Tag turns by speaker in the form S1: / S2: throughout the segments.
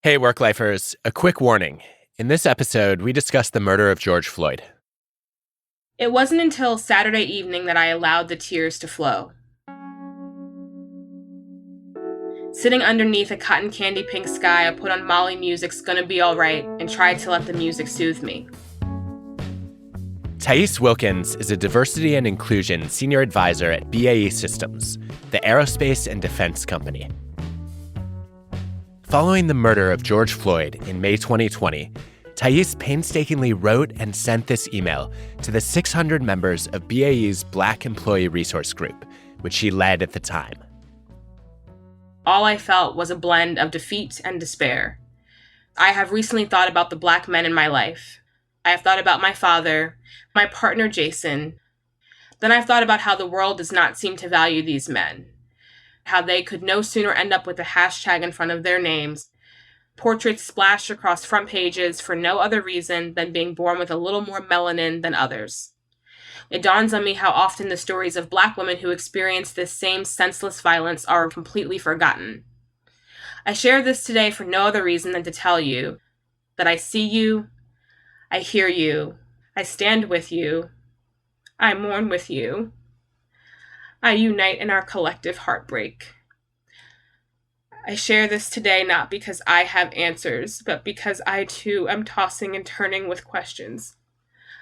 S1: Hey, WorkLifers, a quick warning. In this episode, we discuss the murder of George Floyd.
S2: It wasn't until Saturday evening that I allowed the tears to flow. Sitting underneath a cotton candy pink sky, I put on Molly Music's Gonna Be Alright and tried to let the music soothe me.
S1: Thais Wilkins is a diversity and inclusion senior advisor at BAE Systems, the aerospace and defense company. Following the murder of George Floyd in May 2020, Thais painstakingly wrote and sent this email to the 600 members of BAE's Black Employee Resource Group, which she led at the time.
S2: All I felt was a blend of defeat and despair. I have recently thought about the Black men in my life. I have thought about my father, my partner Jason. Then I've thought about how the world does not seem to value these men. How they could no sooner end up with a hashtag in front of their names, portraits splashed across front pages for no other reason than being born with a little more melanin than others. It dawns on me how often the stories of Black women who experience this same senseless violence are completely forgotten. I share this today for no other reason than to tell you that I see you, I hear you, I stand with you, I mourn with you, I unite in our collective heartbreak. I share this today not because I have answers, but because I too am tossing and turning with questions.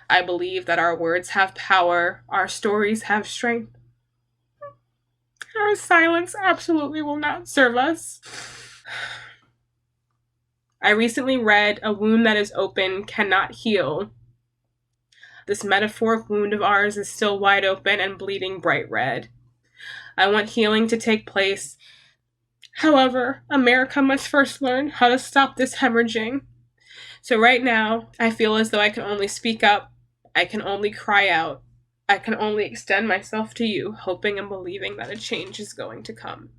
S2: I believe that our words have power, our stories have strength. Our silence absolutely will not serve us. I recently read "A wound that is open cannot heal." This metaphoric wound of ours is still wide open and bleeding bright red. I want healing to take place. However, America must first learn how to stop this hemorrhaging. So right now, I feel as though I can only speak up, I can only cry out, I can only extend myself to you, hoping and believing that a change is going to come.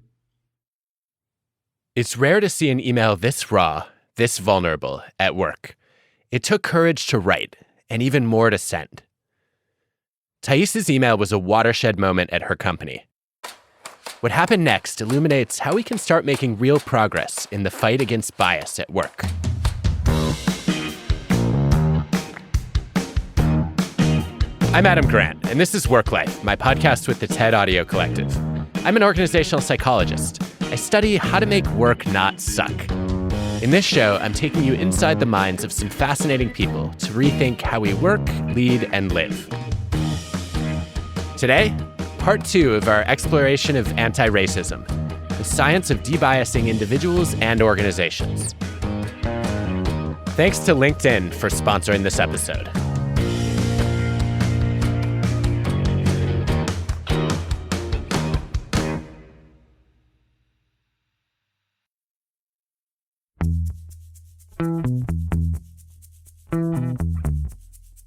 S1: It's rare to see an email this raw, this vulnerable, at work. It took courage to write, and even more to send. Thais's email was a watershed moment at her company. What happened next illuminates how we can start making real progress in the fight against bias at work. I'm Adam Grant, and this is WorkLife, my podcast with the TED Audio Collective. I'm an organizational psychologist. I study how to make work not suck. In this show, I'm taking you inside the minds of some fascinating people to rethink how we work, lead, and live. Today, part 2 of our exploration of anti-racism, the science of debiasing individuals and organizations. Thanks to LinkedIn for sponsoring this episode.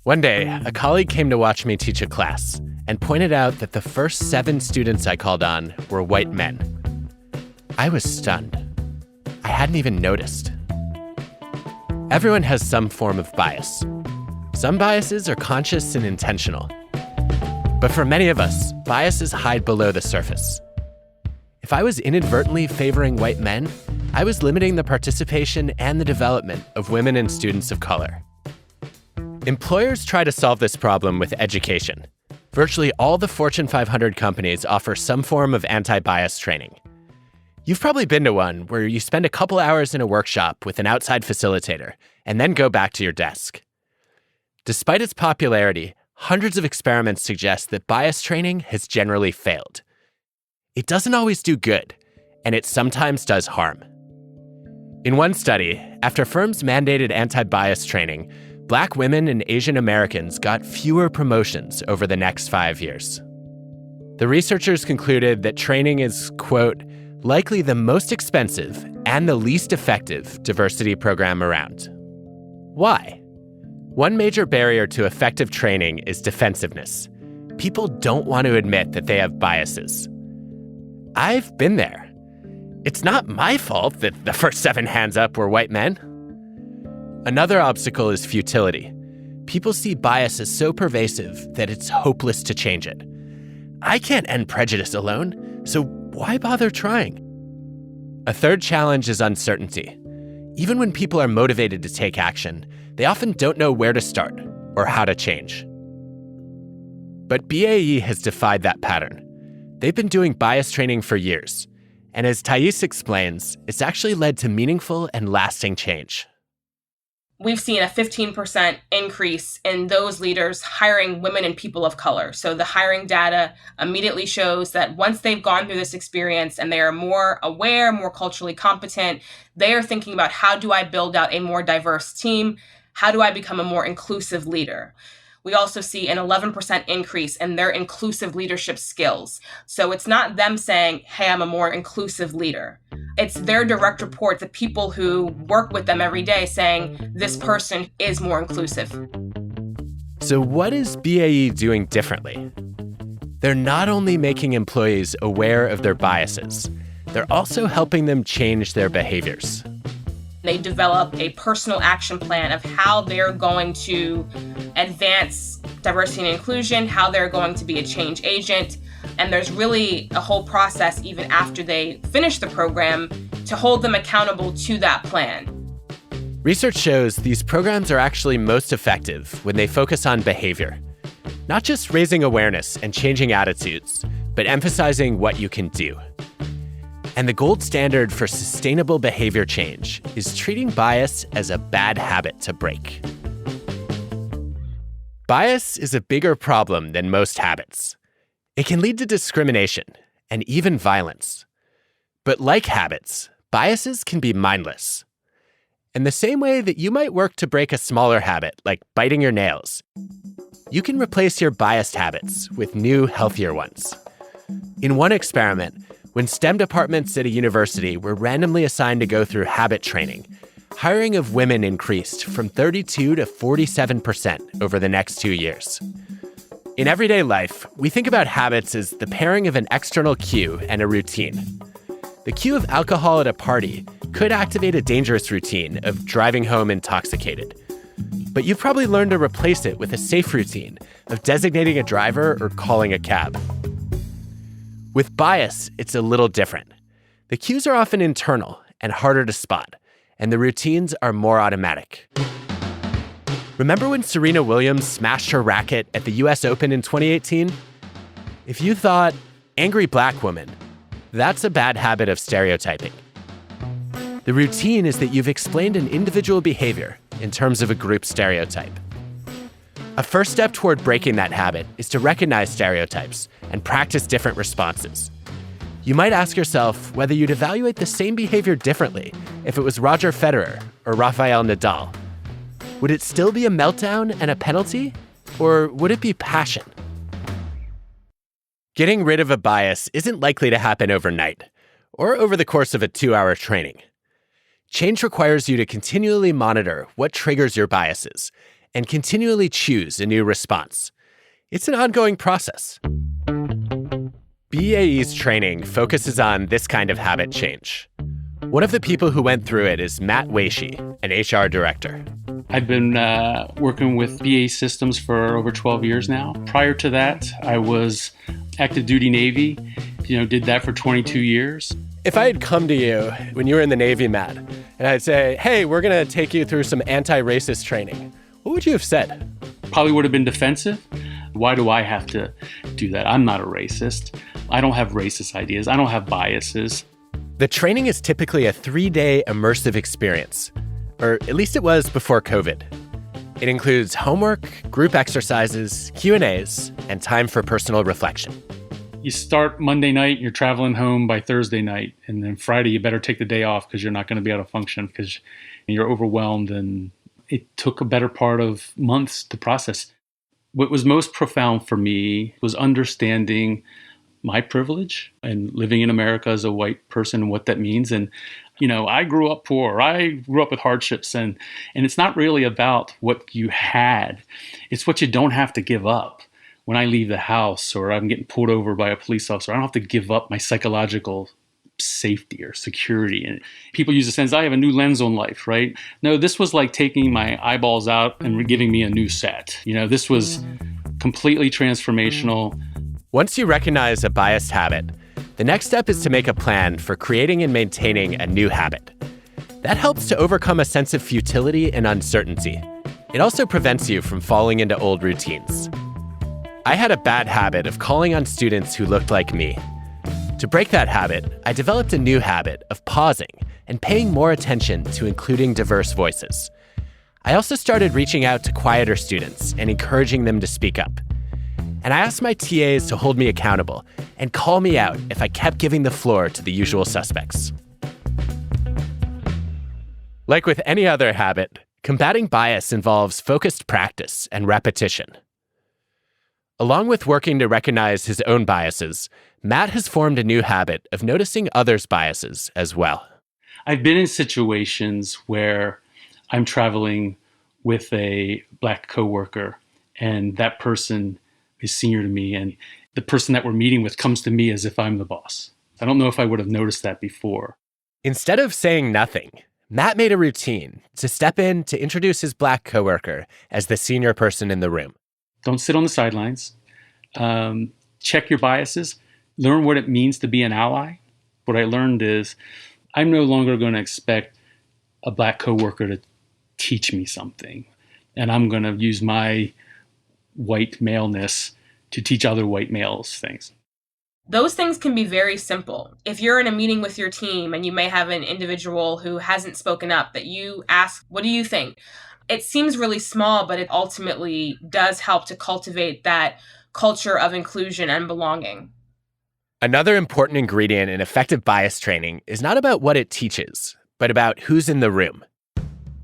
S1: One day, a colleague came to watch me teach a class and pointed out that the first 7 students I called on were white men. I was stunned. I hadn't even noticed. Everyone has some form of bias. Some biases are conscious and intentional. But for many of us, biases hide below the surface. If I was inadvertently favoring white men, I was limiting the participation and the development of women and students of color. Employers try to solve this problem with education. Virtually all the Fortune 500 companies offer some form of anti-bias training. You've probably been to one where you spend a couple hours in a workshop with an outside facilitator and then go back to your desk. Despite its popularity, hundreds of experiments suggest that bias training has generally failed. It doesn't always do good, and it sometimes does harm. In one study, after firms mandated anti-bias training, Black women and Asian Americans got fewer promotions over the next 5 years. The researchers concluded that training is, quote, likely the most expensive and the least effective diversity program around. Why? One major barrier to effective training is defensiveness. People don't want to admit that they have biases. I've been there. It's not my fault that the first 7 hands up were white men. Another obstacle is futility. People see bias as so pervasive that it's hopeless to change it. I can't end prejudice alone, so why bother trying? A third challenge is uncertainty. even when people are motivated to take action, they often don't know where to start or how to change. But BAE has defied that pattern. They've been doing bias training for years, and as Thais explains, it's actually led to meaningful and lasting change.
S2: We've seen a 15% increase in those leaders hiring women and people of color. So the hiring data immediately shows that once they've gone through this experience and they are more aware, more culturally competent, they are thinking about, how do I build out a more diverse team? How do I become a more inclusive leader? We also see an 11% increase in their inclusive leadership skills. So it's not them saying, hey, I'm a more inclusive leader. It's their direct reports, the people who work with them every day, saying this person is more inclusive.
S1: So what is BAE doing differently? They're not only making employees aware of their biases, they're also helping them change their behaviors.
S2: They develop a personal action plan of how they're going to advance diversity and inclusion, how they're going to be a change agent. And there's really a whole process even after they finish the program to hold them accountable to that plan.
S1: Research shows these programs are actually most effective when they focus on behavior, not just raising awareness and changing attitudes, but emphasizing what you can do. And the gold standard for sustainable behavior change is treating bias as a bad habit to break. Bias is a bigger problem than most habits. It can lead to discrimination and even violence. But like habits, biases can be mindless. In the same way that you might work to break a smaller habit, like biting your nails, you can replace your biased habits with new, healthier ones. In one experiment, when STEM departments at a university were randomly assigned to go through habit training, hiring of women increased from 32 to 47% over the next 2 years. In everyday life, we think about habits as the pairing of an external cue and a routine. The cue of alcohol at a party could activate a dangerous routine of driving home intoxicated. But you've probably learned to replace it with a safe routine of designating a driver or calling a cab. With bias, it's a little different. The cues are often internal and harder to spot, and the routines are more automatic. Remember when Serena Williams smashed her racket at the US Open in 2018? If you thought, angry black woman, that's a bad habit of stereotyping. The routine is that you've explained an individual behavior in terms of a group stereotype. A first step toward breaking that habit is to recognize stereotypes and practice different responses. You might ask yourself whether you'd evaluate the same behavior differently if it was Roger Federer or Rafael Nadal. Would it still be a meltdown and a penalty, or would it be passion? Getting rid of a bias isn't likely to happen overnight or over the course of a 2-hour training. Change requires you to continually monitor what triggers your biases and continually choose a new response. It's an ongoing process. BAE's training focuses on this kind of habit change. One of the people who went through it is Matt Weishi, an HR director.
S3: I've been working with BAE systems for over 12 years now. Prior to that, I was active duty Navy, did that for 22 years.
S1: If I had come to you when you were in the Navy, Matt, and I'd say, hey, we're going to take you through some anti-racist training, what would you have said?
S3: Probably would have been defensive. Why do I have to do that? I'm not a racist. I don't have racist ideas. I don't have biases.
S1: The training is typically a 3-day immersive experience, or at least it was before COVID. It includes homework, group exercises, Q&As, and time for personal reflection.
S3: You start Monday night, you're traveling home by Thursday night, and then Friday you better take the day off because you're not going to be able to function because you're overwhelmed, and it took a better part of months to process. What was most profound for me was understanding my privilege and living in America as a white person and what that means. And, I grew up poor. I grew up with hardships. And it's not really about what you had. It's what you don't have to give up. When I leave the house or I'm getting pulled over by a police officer, I don't have to give up my psychological safety or security. And people use the sense, I have a new lens on life, right? No, this was like taking my eyeballs out and giving me a new set. This was completely transformational.
S1: Once you recognize a biased habit, the next step is to make a plan for creating and maintaining a new habit. That helps to overcome a sense of futility and uncertainty. It also prevents you from falling into old routines. I had a bad habit of calling on students who looked like me. To break that habit, I developed a new habit of pausing and paying more attention to including diverse voices. I also started reaching out to quieter students and encouraging them to speak up. And I asked my TAs to hold me accountable and call me out if I kept giving the floor to the usual suspects. Like with any other habit, combating bias involves focused practice and repetition. Along with working to recognize his own biases, Matt has formed a new habit of noticing others' biases as well.
S3: I've been in situations where I'm traveling with a Black coworker, and that person is senior to me, and the person that we're meeting with comes to me as if I'm the boss. I don't know if I would have noticed that before.
S1: Instead of saying nothing, Matt made a routine to step in to introduce his Black coworker as the senior person in the room.
S3: Don't sit on the sidelines. Check your biases. Learn what it means to be an ally. What I learned is I'm no longer going to expect a Black coworker to teach me something. And I'm going to use my white maleness to teach other white males things.
S2: Those things can be very simple. If you're in a meeting with your team and you may have an individual who hasn't spoken up, that you ask, what do you think? It seems really small, but it ultimately does help to cultivate that culture of inclusion and belonging.
S1: Another important ingredient in effective bias training is not about what it teaches, but about who's in the room.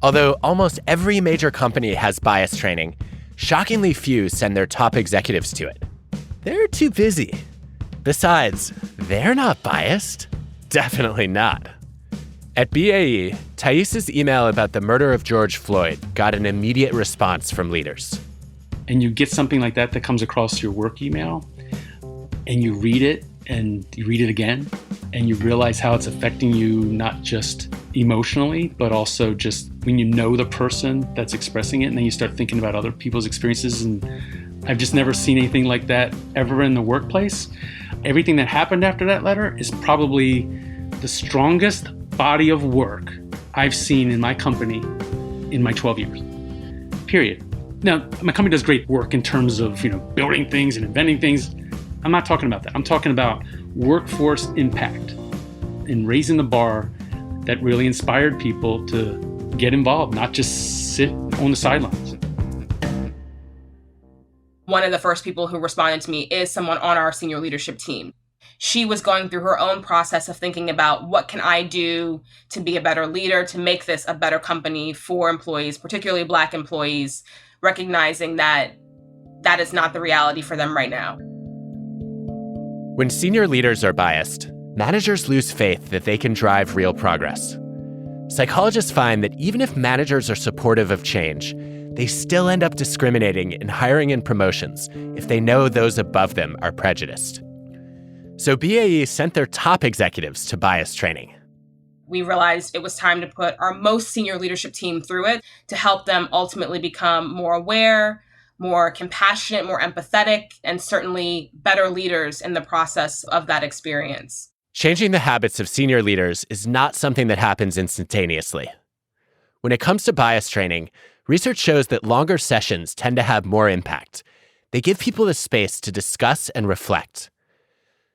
S1: Although almost every major company has bias training, shockingly few send their top executives to it. They're too busy. Besides, they're not biased. Definitely not. At BAE, Thais's email about the murder of George Floyd got an immediate response from leaders.
S3: And you get something like that comes across your work email, and you read it, and you read it again, and you realize how it's affecting you, not just emotionally, but also just when you know the person that's expressing it, and then you start thinking about other people's experiences. And I've just never seen anything like that ever in the workplace. Everything that happened after that letter is probably the strongest body of work I've seen in my company in my 12 years, period. Now, my company does great work in terms of, building things and inventing things. I'm not talking about that. I'm talking about workforce impact and raising the bar that really inspired people to get involved, not just sit on the sidelines.
S2: One of the first people who responded to me is someone on our senior leadership team. She was going through her own process of thinking about what can I do to be a better leader, to make this a better company for employees, particularly Black employees, recognizing that that is not the reality for them right now.
S1: When senior leaders are biased, managers lose faith that they can drive real progress. Psychologists find that even if managers are supportive of change, they still end up discriminating in hiring and promotions if they know those above them are prejudiced. So BAE sent their top executives to bias training.
S2: We realized it was time to put our most senior leadership team through it to help them ultimately become more aware, more compassionate, more empathetic, and certainly better leaders in the process of that experience.
S1: Changing the habits of senior leaders is not something that happens instantaneously. When it comes to bias training, research shows that longer sessions tend to have more impact. They give people the space to discuss and reflect.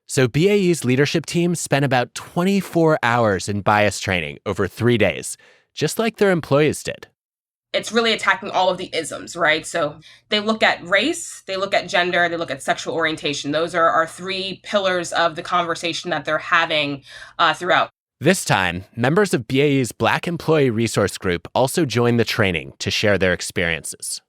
S1: So BAE's leadership team spent about 24 hours in bias training over 3 days, just like their employees did.
S2: It's really attacking all of the isms, right? So they look at race, they look at gender, they look at sexual orientation. Those are our 3 pillars of the conversation that they're having throughout.
S1: This time, members of BAE's Black Employee Resource Group also joined the training to share their experiences.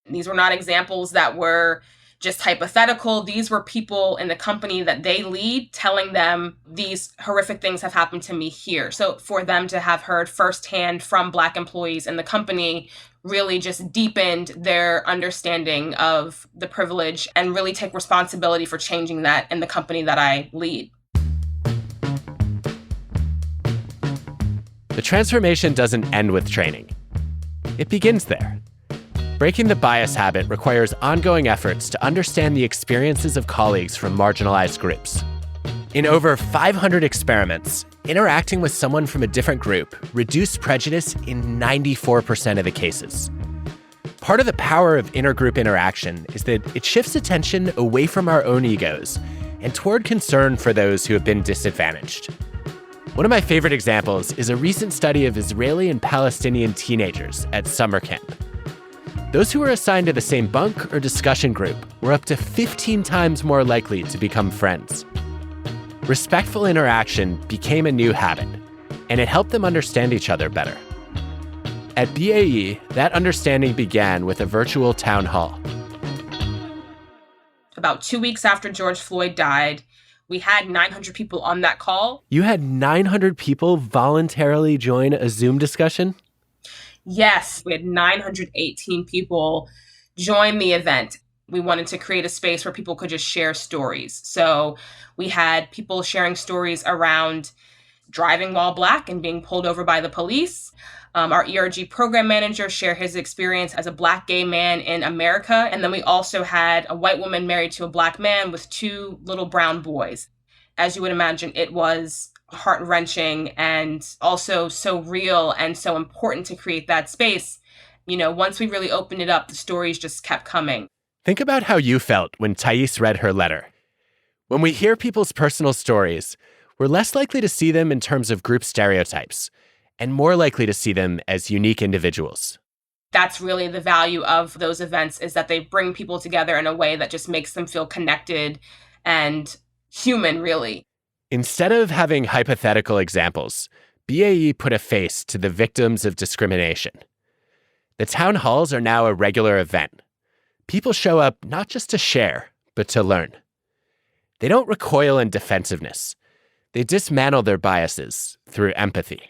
S2: These were not examples that were just hypothetical. These were people in the company that they lead telling them these horrific things have happened to me here. So for them to have heard firsthand from Black employees in the company really just deepened their understanding of the privilege and really take responsibility for changing that in the company that I lead.
S1: The transformation doesn't end with training. It begins there. Breaking the bias habit requires ongoing efforts to understand the experiences of colleagues from marginalized groups. In over 500 experiments, interacting with someone from a different group reduced prejudice in 94% of the cases. Part of the power of intergroup interaction is that it shifts attention away from our own egos and toward concern for those who have been disadvantaged. One of my favorite examples is a recent study of Israeli and Palestinian teenagers at summer camp. Those who were assigned to the same bunk or discussion group were up to 15 times more likely to become friends. Respectful interaction became a new habit, and it helped them understand each other better. At BAE, that understanding began with a virtual town hall.
S2: About 2 weeks after George Floyd died, we had 900 people on that call.
S1: You had 900 people voluntarily join a Zoom discussion?
S2: Yes, we had 918 people join the event. We wanted to create a space where people could just share stories. So we had people sharing stories around driving while Black and being pulled over by the police. Our ERG program manager shared his experience as a Black gay man in America. And then we also had a white woman married to a Black man with 2 little brown boys. As you would imagine, it was heart-wrenching and also so real and so important to create that space. You know, once we really opened it up, the stories just kept coming.
S1: Think about how you felt when Thais read her letter. When we hear people's personal stories, we're less likely to see them in terms of group stereotypes and more likely to see them as unique individuals.
S2: That's really the value of those events, is that they bring people together in a way that just makes them feel connected and human, really.
S1: Instead of having hypothetical examples, BAE put a face to the victims of discrimination. The town halls are now a regular event. People show up not just to share, but to learn. They don't recoil in defensiveness. They dismantle their biases through empathy.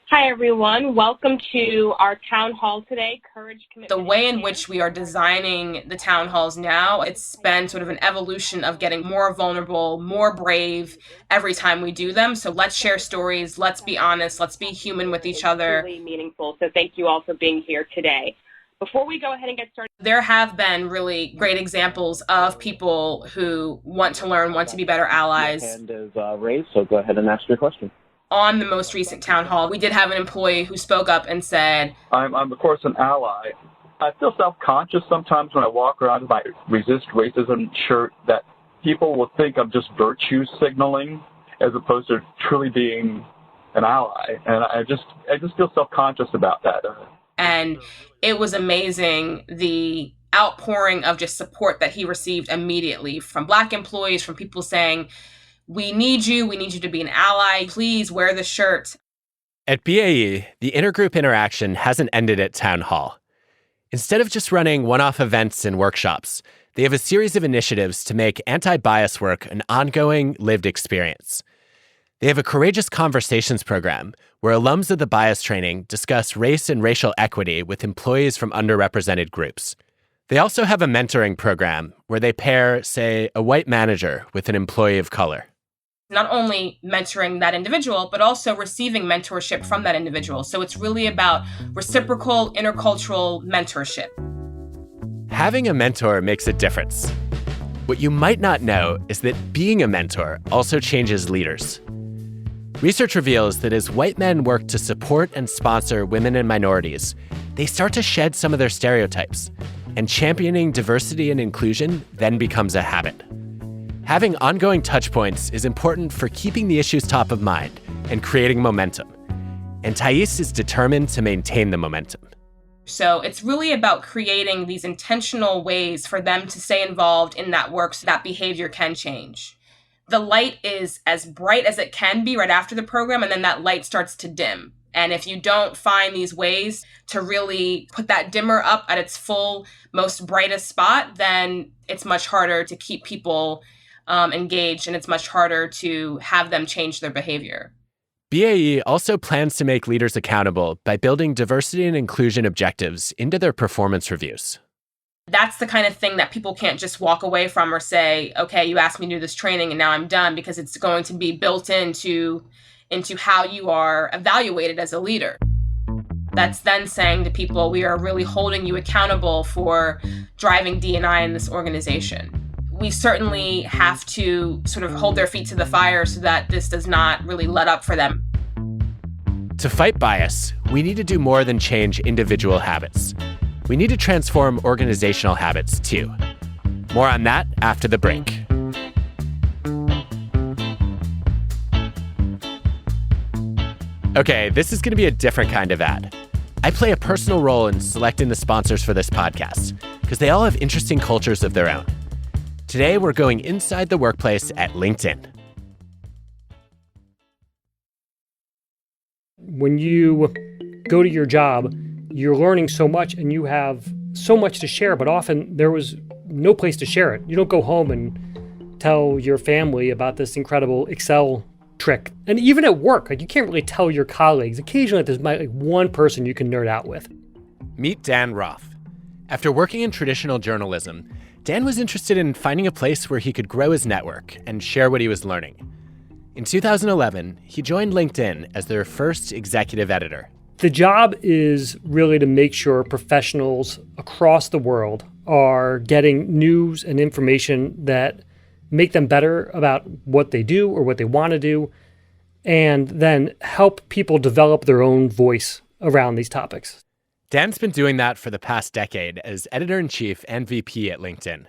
S4: Hi, everyone. Welcome to our town hall today, Courage, Commitment.
S2: The way in which we are designing the town halls now, it's been sort of an evolution of getting more vulnerable, more brave every time we do them. So let's share stories. Let's be honest. Let's be human with each other.
S4: It's really meaningful. So thank you all for being here today. Before we go ahead and get started,
S2: there have been really great examples of people who want to learn, want to be better allies.
S5: Your hand is raised, so go ahead and ask your question.
S2: On the most recent town hall, we did have an employee who spoke up and said,
S6: I'm of course an ally. I feel self-conscious sometimes when I walk around with my Resist Racism shirt that people will think I'm just virtue signaling as opposed to truly being an ally. And I just feel self-conscious about that.
S2: And it was amazing, the outpouring of just support that he received immediately from Black employees, from people saying, we need you to be an ally, please wear the shirt.
S1: At BAE, the intergroup interaction hasn't ended at town hall. Instead of just running one-off events and workshops, they have a series of initiatives to make anti-bias work an ongoing, lived experience. They have a Courageous Conversations program where alums of the bias training discuss race and racial equity with employees from underrepresented groups. They also have a mentoring program where they pair, say, a white manager with an employee of color.
S2: Not only mentoring that individual, but also receiving mentorship from that individual. So it's really about reciprocal, intercultural mentorship.
S1: Having a mentor makes a difference. What you might not know is that being a mentor also changes leaders. Research reveals that as white men work to support and sponsor women and minorities, they start to shed some of their stereotypes, and championing diversity and inclusion then becomes a habit. Having ongoing touchpoints is important for keeping the issues top of mind and creating momentum. And Thais is determined to maintain the momentum.
S2: So it's really about creating these intentional ways for them to stay involved in that work so that behavior can change. The light is as bright as it can be right after the program, and then that light starts to dim. And if you don't find these ways to really put that dimmer up at its full, most brightest spot, then it's much harder to keep people engaged, and it's much harder to have them change their behavior.
S1: BAE also plans to make leaders accountable by building diversity and inclusion objectives into their performance reviews.
S2: That's the kind of thing that people can't just walk away from or say, okay, you asked me to do this training and now I'm done, because it's going to be built into how you are evaluated as a leader. That's then saying to people, we are really holding you accountable for driving DNI in this organization. we certainly have to sort of hold their feet to the fire so that this does not really let up for them.
S1: To fight bias, we need to do more than change individual habits. We need to transform organizational habits, too. More on that after the break. Okay, this is going to be a different kind of ad. I play a personal role in selecting the sponsors for this podcast because they all have interesting cultures of their own. Today, we're going inside the workplace at LinkedIn.
S7: When you go to your job, you're learning so much and you have so much to share, but often there was no place to share it. You don't go home and tell your family about this incredible Excel trick. And even at work, you can't really tell your colleagues. Occasionally, there's one person you can nerd out with.
S1: Meet Dan Roth. After working in traditional journalism, Dan was interested in finding a place where he could grow his network and share what he was learning. In 2011, he joined LinkedIn as their first executive editor.
S7: The job is really to make sure professionals across the world are getting news and information that make them better about what they do or what they want to do, and then help people develop their own voice around these topics.
S1: Dan's been doing that for the past decade as editor-in-chief and VP at LinkedIn.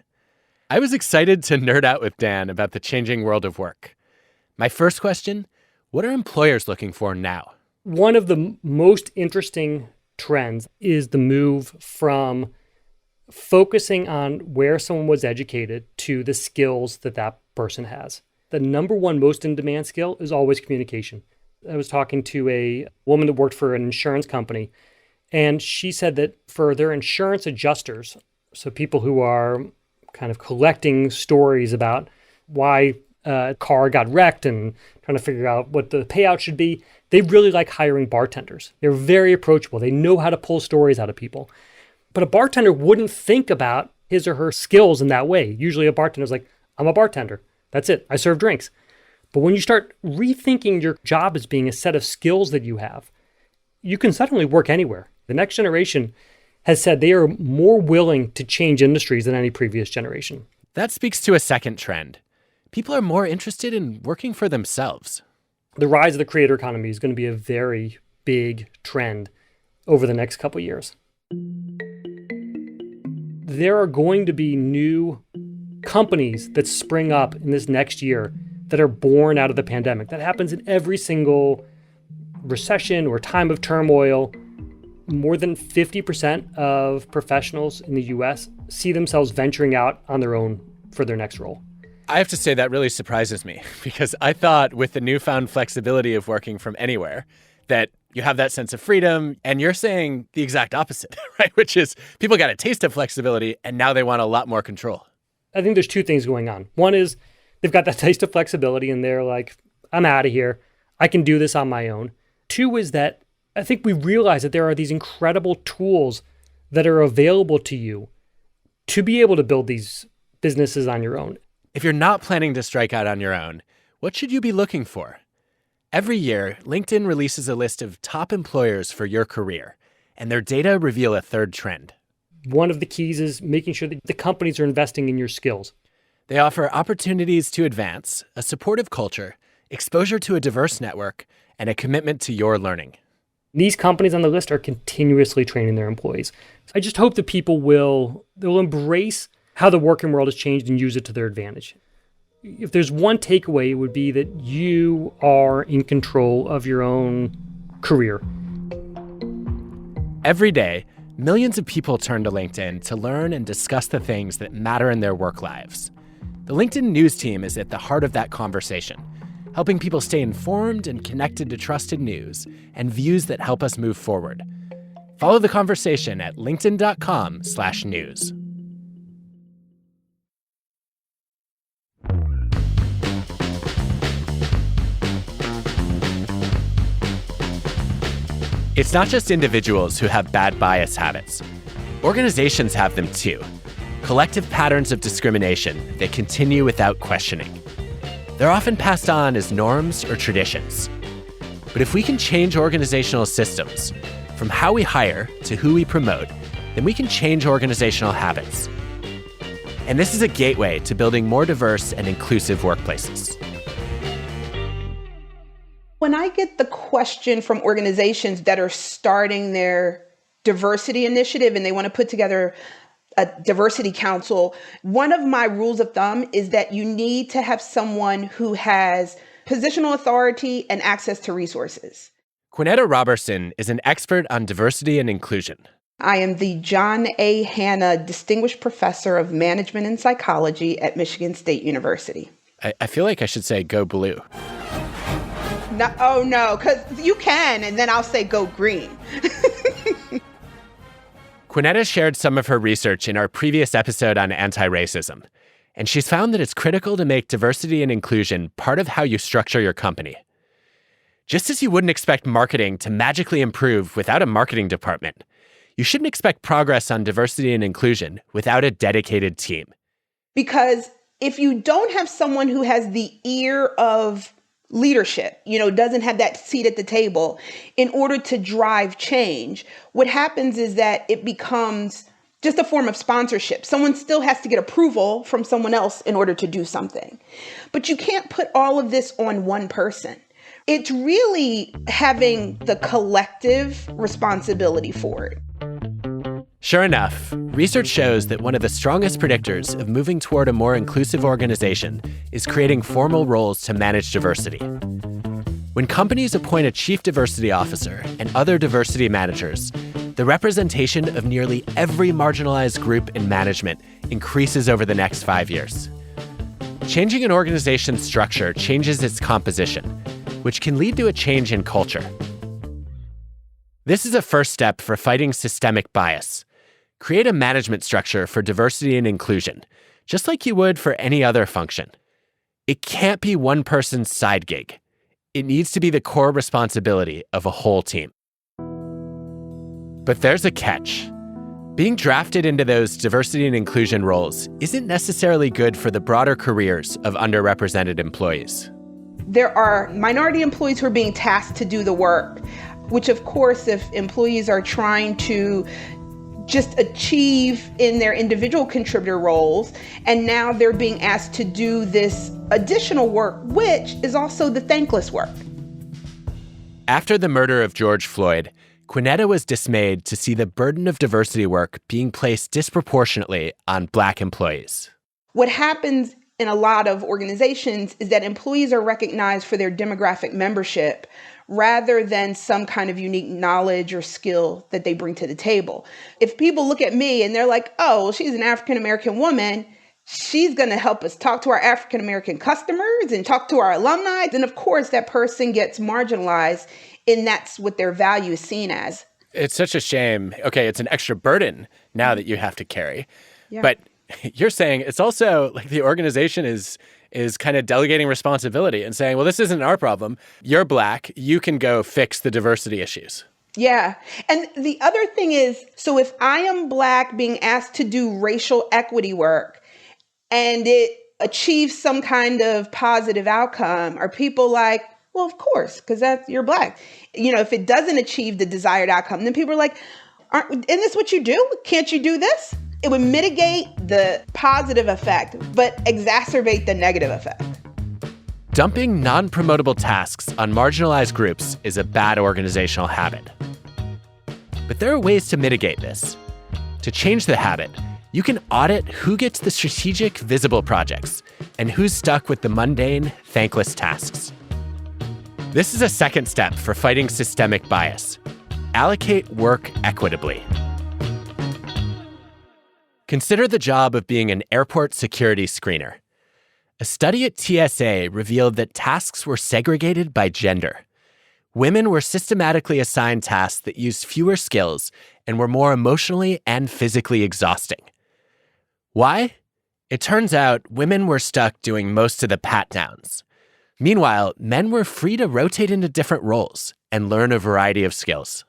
S1: I was excited to nerd out with Dan about the changing world of work. My first question, what are employers looking for now?
S7: One of the most interesting trends is the move from focusing on where someone was educated to the skills that that person has. The number one most in-demand skill is always communication. I was talking to a woman that worked for an insurance company, and she said that for their insurance adjusters, so people who are kind of collecting stories about why a car got wrecked and trying to figure out what the payout should be, they really like hiring bartenders. They're very approachable. They know how to pull stories out of people. But a bartender wouldn't think about his or her skills in that way. Usually a bartender's like, I'm a bartender. That's it. I serve drinks. But when you start rethinking your job as being a set of skills that you have, you can suddenly work anywhere. The next generation has said they are more willing to change industries than any previous generation.
S1: That speaks to a second trend. People are more interested in working for themselves.
S7: The rise of the creator economy is going to be a very big trend over the next couple of years. There are going to be new companies that spring up in this next year that are born out of the pandemic. That happens in every single recession or time of turmoil. More than 50% of professionals in the US see themselves venturing out on their own for their next role.
S1: I have to say that really surprises me because I thought with the newfound flexibility of working from anywhere that you have that sense of freedom, and you're saying the exact opposite, right? Which is people got a taste of flexibility and now they want a lot more control.
S7: I think there's two things going on. One is they've got that taste of flexibility and they're like, I'm out of here. I can do this on my own. Two is that I think we realize that there are these incredible tools that are available to you to be able to build these businesses on your own.
S1: If you're not planning to strike out on your own, what should you be looking for? Every year, LinkedIn releases a list of top employers for your career, and their data reveal a third trend.
S7: One of the keys is making sure that the companies are investing in your skills.
S1: They offer opportunities to advance, a supportive culture, exposure to a diverse network, and a commitment to your learning.
S7: These companies on the list are continuously training their employees. I just hope that people will embrace how the working world has changed and use it to their advantage. If there's one takeaway, it would be that you are in control of your own career.
S1: Every day, millions of people turn to LinkedIn to learn and discuss the things that matter in their work lives. The LinkedIn news team is at the heart of that conversation, helping people stay informed and connected to trusted news and views that help us move forward. Follow the conversation at linkedin.com/news. It's not just individuals who have bad bias habits. Organizations have them too. Collective patterns of discrimination that continue without questioning. They're often passed on as norms or traditions. But if we can change organizational systems, from how we hire to who we promote, then we can change organizational habits. And this is a gateway to building more diverse and inclusive workplaces.
S8: When I get the question from organizations that are starting their diversity initiative and they want to put together a diversity council, one of my rules of thumb is that you need to have someone who has positional authority and access to resources.
S1: Quinetta Robertson is an expert on diversity and inclusion.
S8: I am the John A. Hanna Distinguished Professor of Management and Psychology at Michigan State University.
S1: I feel like I should say go blue.
S8: No, oh no, because you can, and then I'll say go green.
S1: Quinetta shared some of her research in our previous episode on anti-racism, and she's found that it's critical to make diversity and inclusion part of how you structure your company. Just as you wouldn't expect marketing to magically improve without a marketing department, you shouldn't expect progress on diversity and inclusion without a dedicated team.
S8: Because if you don't have someone who has the ear of leadership, doesn't have that seat at the table in order to drive change, what happens is that it becomes just a form of sponsorship. Someone still has to get approval from someone else in order to do something. But you can't put all of this on one person. It's really having the collective responsibility for it.
S1: Sure enough, research shows that one of the strongest predictors of moving toward a more inclusive organization is creating formal roles to manage diversity. When companies appoint a chief diversity officer and other diversity managers, the representation of nearly every marginalized group in management increases over the next 5 years. Changing an organization's structure changes its composition, which can lead to a change in culture. This is a first step for fighting systemic bias. Create a management structure for diversity and inclusion, just like you would for any other function. It can't be one person's side gig. It needs to be the core responsibility of a whole team. But there's a catch. Being drafted into those diversity and inclusion roles isn't necessarily good for the broader careers of underrepresented employees.
S8: There are minority employees who are being tasked to do the work, which of course, if employees are trying to just achieve in their individual contributor roles, and now they're being asked to do this additional work, which is also the thankless work.
S1: After the murder of George Floyd, Quinetta was dismayed to see the burden of diversity work being placed disproportionately on Black employees.
S8: What happens in a lot of organizations is that employees are recognized for their demographic membership rather than some kind of unique knowledge or skill that they bring to the table. If people look at me and they're like, oh, well, she's an African-American woman, she's going to help us talk to our African-American customers and talk to our alumni, then of course that person gets marginalized, and that's what their value is seen as.
S1: It's such a shame. Okay, it's an extra burden now that you have to carry. Yeah. But you're saying it's also like the organization is kind of delegating responsibility and saying, well, this isn't our problem. You're Black. You can go fix the diversity issues.
S8: Yeah. And the other thing is, so if I am Black being asked to do racial equity work and it achieves some kind of positive outcome, are people like, well, of course, because you're Black. If it doesn't achieve the desired outcome, then people are like, isn't this what you do? Can't you do this? It would mitigate the positive effect, but exacerbate the negative effect.
S1: Dumping non-promotable tasks on marginalized groups is a bad organizational habit. But there are ways to mitigate this. To change the habit, you can audit who gets the strategic, visible projects and who's stuck with the mundane, thankless tasks. This is a second step for fighting systemic bias. Allocate work equitably. Consider the job of being an airport security screener. A study at TSA revealed that tasks were segregated by gender. Women were systematically assigned tasks that used fewer skills and were more emotionally and physically exhausting. Why? It turns out women were stuck doing most of the pat-downs. Meanwhile, men were free to rotate into different roles and learn a variety of skills.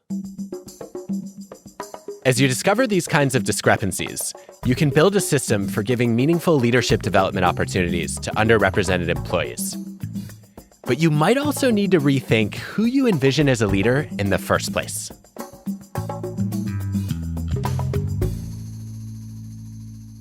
S1: As you discover these kinds of discrepancies, you can build a system for giving meaningful leadership development opportunities to underrepresented employees. But you might also need to rethink who you envision as a leader in the first place.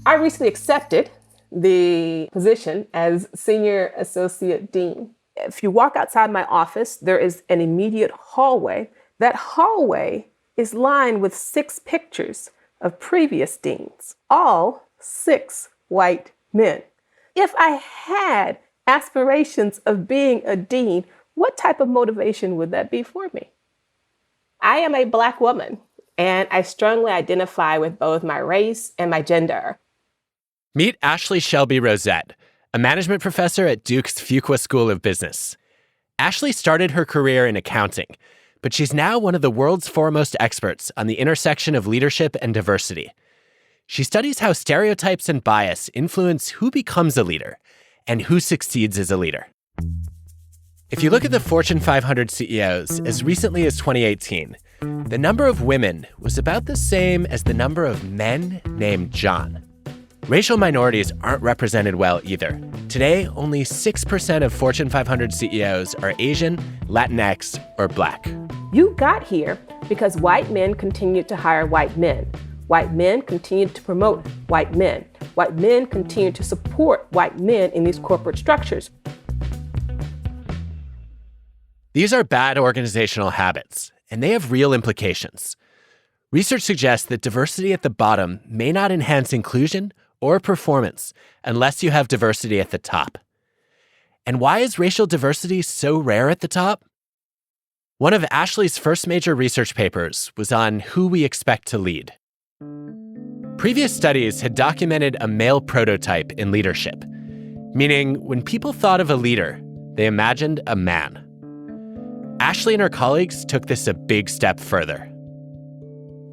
S8: I
S9: recently accepted the position as Senior Associate Dean. If you walk outside my office, there is an immediate hallway. That hallway is lined with 6 pictures of previous deans, all 6 white men. If I had aspirations of being a dean, what type of motivation would that be for me? I am a Black woman, and I strongly identify with both my race and my gender.
S1: Meet Ashley Shelby Rosette, a management professor at Duke's Fuqua School of Business. Ashley started her career in accounting, but she's now one of the world's foremost experts on the intersection of leadership and diversity. She studies how stereotypes and bias influence who becomes a leader and who succeeds as a leader. If you look at the Fortune 500 CEOs as recently as 2018, the number of women was about the same as the number of men named John. Racial minorities aren't represented well either. Today, only 6% of Fortune 500 CEOs are Asian, Latinx, or Black.
S9: You got here because white men continued to hire white men. White men continued to promote white men. White men continued to support white men in these corporate structures.
S1: These are bad organizational habits, and they have real implications. Research suggests that diversity at the bottom may not enhance inclusion or performance unless you have diversity at the top. And why is racial diversity so rare at the top? One of Ashley's first major research papers was on who we expect to lead. Previous studies had documented a male prototype in leadership, meaning when people thought of a leader, they imagined a man. Ashley and her colleagues took this a big step further.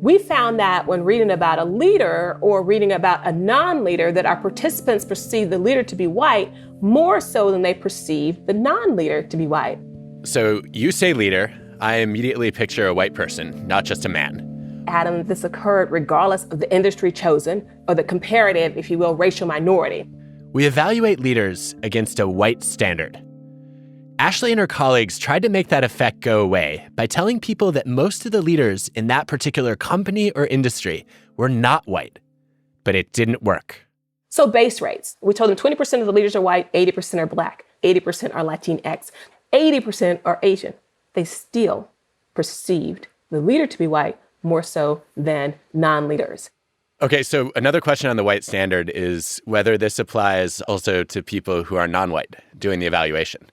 S9: We found that when reading about a leader or reading about a non-leader, that our participants perceived the leader to be white more so than they perceived the non-leader to be white.
S1: So you say leader, I immediately picture a white person, not just a man.
S9: Adam, this occurred regardless of the industry chosen or the comparative, if you will, racial minority.
S1: We evaluate leaders against a white standard. Ashley and her colleagues tried to make that effect go away by telling people that most of the leaders in that particular company or industry were not white. But it didn't work.
S9: So base rates. We told them 20% of the leaders are white, 80% are Black, 80% are Latinx, 80% are Asian. They still perceived the leader to be white more so than non-leaders.
S1: Okay, so another question on the white standard is whether this applies also to people who are non-white doing the evaluation.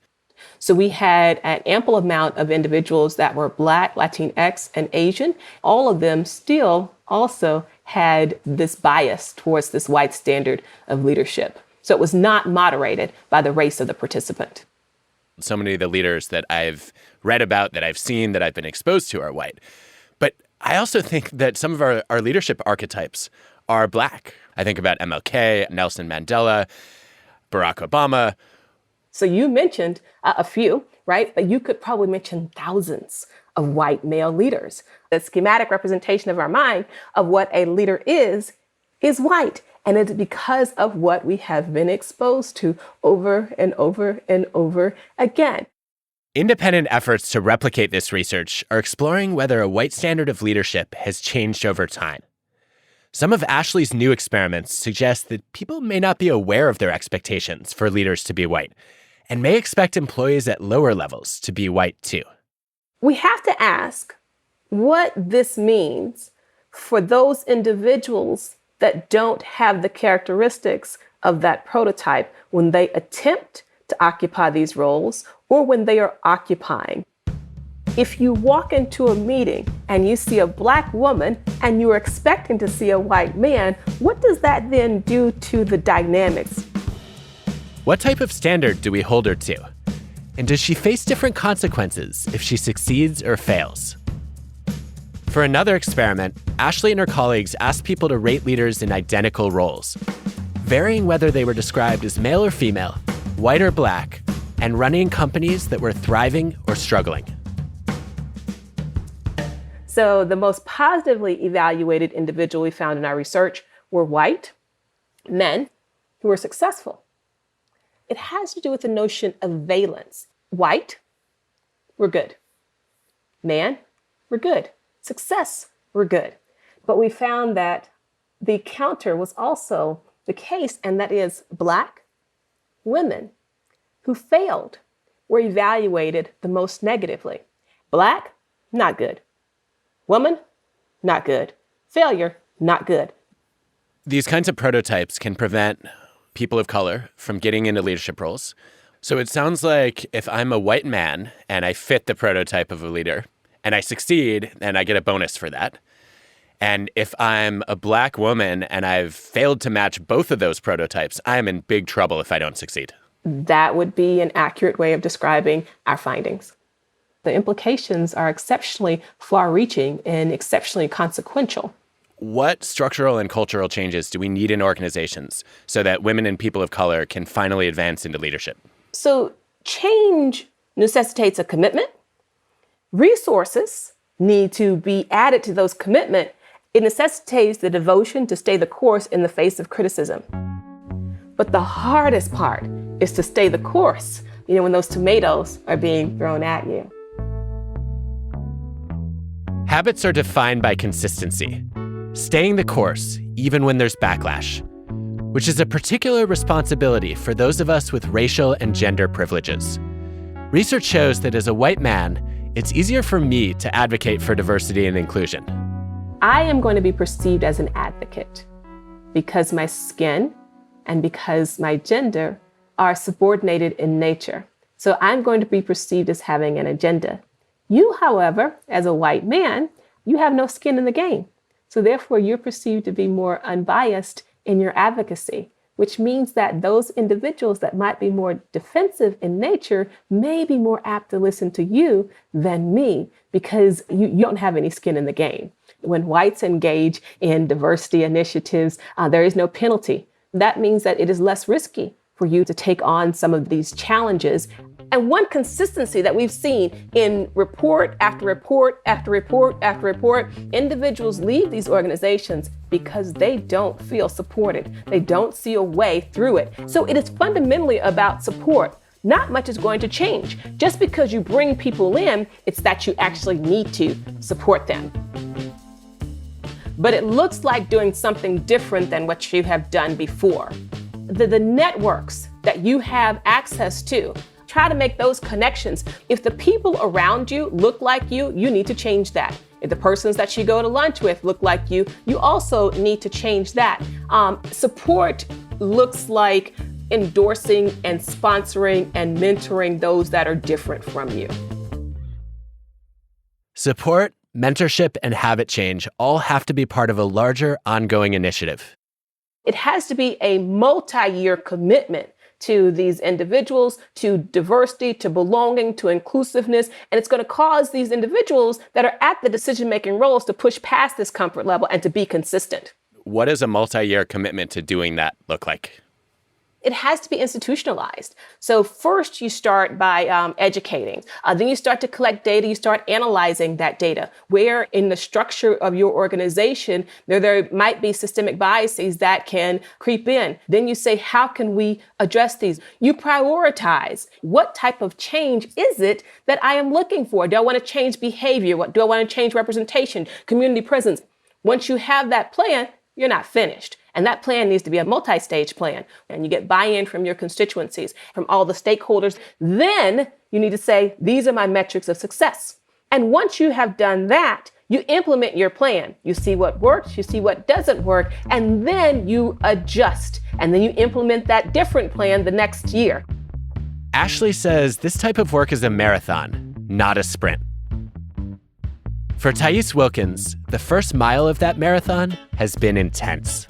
S9: So we had an ample amount of individuals that were Black, Latinx, and Asian. All of them still also had this bias towards this white standard of leadership. So it was not moderated by the race of the participant.
S1: So many of the leaders that I've read about, that I've seen, that I've been exposed to are white. But I also think that some of our leadership archetypes are Black. I think about MLK, Nelson Mandela, Barack Obama.
S9: So you mentioned a few, right? But you could probably mention thousands of white male leaders. The schematic representation of our mind of what a leader is white. And it's because of what we have been exposed to over and over and over again.
S1: Independent efforts to replicate this research are exploring whether a white standard of leadership has changed over time. Some of Ashley's new experiments suggest that people may not be aware of their expectations for leaders to be white, and may expect employees at lower levels to be white too.
S9: We have to ask what this means for those individuals that don't have the characteristics of that prototype when they attempt to occupy these roles or when they are occupying. If you walk into a meeting and you see a Black woman and you are expecting to see a white man, what does that then do to the dynamics?
S1: What type of standard do we hold her to? And does she face different consequences if she succeeds or fails? For another experiment, Ashley and her colleagues asked people to rate leaders in identical roles, varying whether they were described as male or female, white or Black, and running companies that were thriving or struggling.
S9: So the most positively evaluated individual we found in our research were white men who were successful. It has to do with the notion of valence. White, we're good. Man, we're good. Success, we're good. But we found that the counter was also the case, and that is Black women who failed were evaluated the most negatively. Black, not good. Woman, not good. Failure, not good.
S1: These kinds of prototypes can prevent people of color from getting into leadership roles. So it sounds like if I'm a white man and I fit the prototype of a leader and I succeed, then I get a bonus for that. And if I'm a Black woman and I've failed to match both of those prototypes, I'm in big trouble if I don't succeed.
S9: That would be an accurate way of describing our findings. The implications are exceptionally far-reaching and exceptionally consequential.
S1: What structural and cultural changes do we need in organizations so that women and people of color can finally advance into leadership?
S9: So change necessitates a commitment. Resources need to be added to those commitments. It necessitates the devotion to stay the course in the face of criticism. But the hardest part is to stay the course, when those tomatoes are being thrown at you.
S1: Habits are defined by consistency, staying the course even when there's backlash, which is a particular responsibility for those of us with racial and gender privileges. Research shows that as a white man, it's easier for me to advocate for diversity and inclusion.
S9: I am going to be perceived as an advocate because my skin and because my gender are subordinated in nature. So I'm going to be perceived as having an agenda. You, however, as a white man, you have no skin in the game. So therefore, you're perceived to be more unbiased in your advocacy, which means that those individuals that might be more defensive in nature may be more apt to listen to you than me because you don't have any skin in the game. When whites engage in diversity initiatives, there is no penalty. That means that it is less risky for you to take on some of these challenges. And one consistency that we've seen in report after report after report after report, individuals leave these organizations because they don't feel supported. They don't see a way through it. So it is fundamentally about support. Not much is going to change. Just because you bring people in, it's that you actually need to support them. But it looks like doing something different than what you have done before. The networks that you have access to, try to make those connections. If the people around you look like you need to change that. If the persons that you go to lunch with look like you also need to change that. Support looks like endorsing and sponsoring and mentoring those that are different from you.
S1: Support, mentorship, and habit change all have to be part of a larger, ongoing initiative.
S9: It has to be a multi-year commitment to these individuals, to diversity, to belonging, to inclusiveness. And it's going to cause these individuals that are at the decision-making roles to push past this comfort level and to be consistent.
S1: What does a multi-year commitment to doing that look like?
S9: It has to be institutionalized. So first you start by educating. Then you start to collect data. You start analyzing that data. Where in the structure of your organization, there might be systemic biases that can creep in. Then you say, how can we address these? You prioritize. What type of change is it that I am looking for? Do I want to change behavior? What do I want to change representation, community presence? Once you have that plan, you're not finished. And that plan needs to be a multi-stage plan. And you get buy-in from your constituencies, from all the stakeholders. Then you need to say, these are my metrics of success. And once you have done that, you implement your plan. You see what works, you see what doesn't work, and then you adjust. And then you implement that different plan the next year.
S1: Ashley says this type of work is a marathon, not a sprint. For Thais Wilkins, the first mile of that marathon has been intense.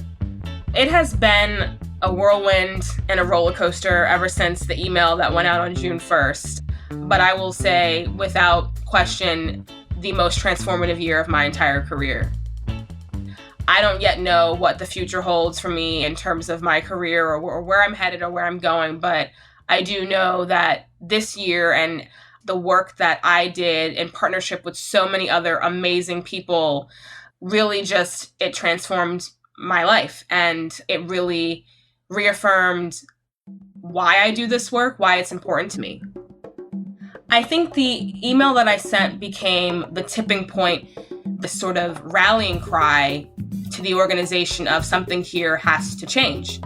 S2: It has been a whirlwind and a roller coaster ever since the email that went out on June 1st. But I will say, without question, the most transformative year of my entire career. I don't yet know what the future holds for me in terms of my career or where I'm headed or where I'm going, but I do know that this year and the work that I did in partnership with so many other amazing people really it transformed my life. And it really reaffirmed why I do this work, why it's important to me. I think the email that I sent became the tipping point, the sort of rallying cry to the organization of something here has to change.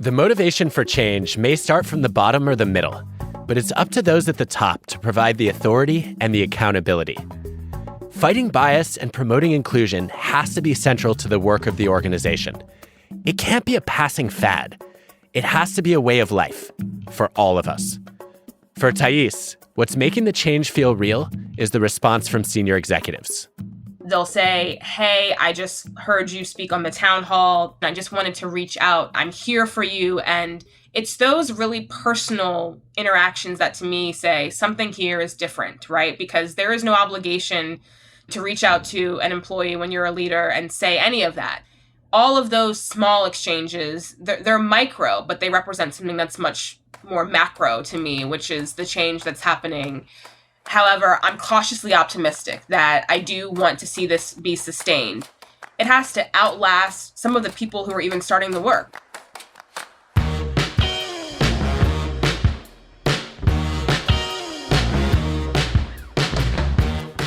S1: The motivation for change may start from the bottom or the middle, but it's up to those at the top to provide the authority and the accountability. Fighting bias and promoting inclusion has to be central to the work of the organization. It can't be a passing fad. It has to be a way of life for all of us. For Thais, what's making the change feel real is the response from senior executives.
S2: They'll say, hey, I just heard you speak on the town hall. I just wanted to reach out. I'm here for you. And it's those really personal interactions that to me say something here is different, right? Because there is no obligation to reach out to an employee when you're a leader and say any of that. All of those small exchanges, they're micro, but they represent something that's much more macro to me, which is the change that's happening. However, I'm cautiously optimistic that I do want to see this be sustained. It has to outlast some of the people who are even starting the work.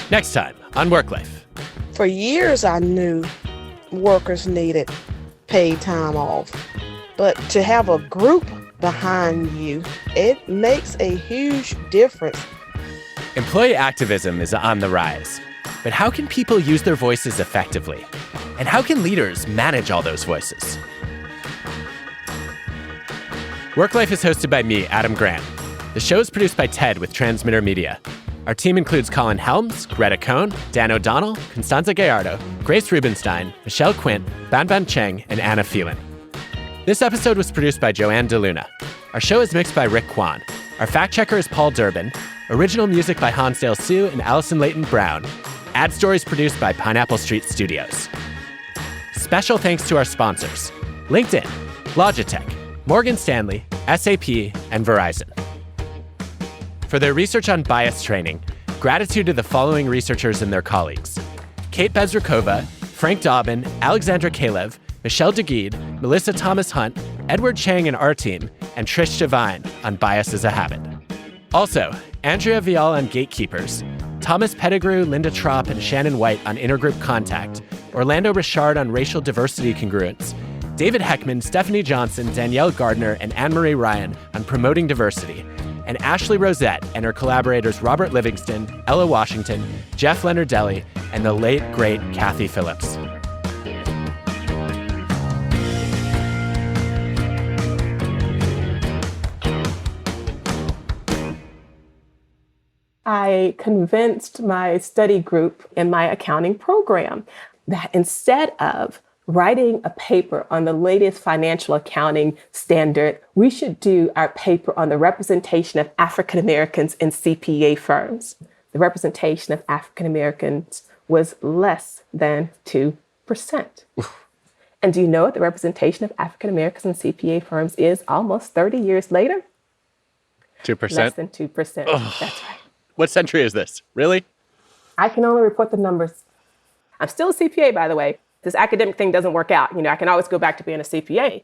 S1: Next time on WorkLife.
S10: For years, I knew workers needed paid time off. But to have a group behind you, it makes a huge difference.
S1: Employee activism is on the rise. But how can people use their voices effectively? And how can leaders manage all those voices? WorkLife is hosted by me, Adam Grant. The show is produced by TED with Transmitter Media. Our team includes Colin Helms, Greta Cohn, Dan O'Donnell, Constanza Gallardo, Grace Rubenstein, Michelle Quint, Ban Cheng, and Anna Phelan. This episode was produced by Joanne DeLuna. Our show is mixed by Rick Kwan. Our fact checker is Paul Durbin. Original music by Hansdale Sue and Allison Leighton Brown. Ad stories produced by Pineapple Street Studios. Special thanks to our sponsors: LinkedIn, Logitech, Morgan Stanley, SAP, and Verizon. For their research on bias training, gratitude to the following researchers and their colleagues: Kate Bezrikova, Frank Dobbin, Alexandra Kalev, Michelle DeGuide, Melissa Thomas Hunt, Edward Chang and our team, and Trish Devine on Bias as a Habit. Also, Andrea Vial on Gatekeepers, Thomas Pettigrew, Linda Tropp, and Shannon White on Intergroup Contact, Orlando Richard on Racial Diversity Congruence, David Heckman, Stephanie Johnson, Danielle Gardner, and Anne-Marie Ryan on Promoting Diversity, and Ashley Rosette and her collaborators Robert Livingston, Ella Washington, Jeff Leonardelli, and the late, great Kathy Phillips.
S9: I convinced my study group in my accounting program that instead of writing a paper on the latest financial accounting standard, we should do our paper on the representation of African Americans in CPA firms. The representation of African Americans was less than 2%. And do you know what the representation of African Americans in CPA firms is almost 30 years later?
S1: 2%?
S9: Less than 2%. That's right.
S1: What century is this? Really?
S9: I can only report the numbers. I'm still a CPA, by the way. This academic thing doesn't work out. I can always go back to being a CPA.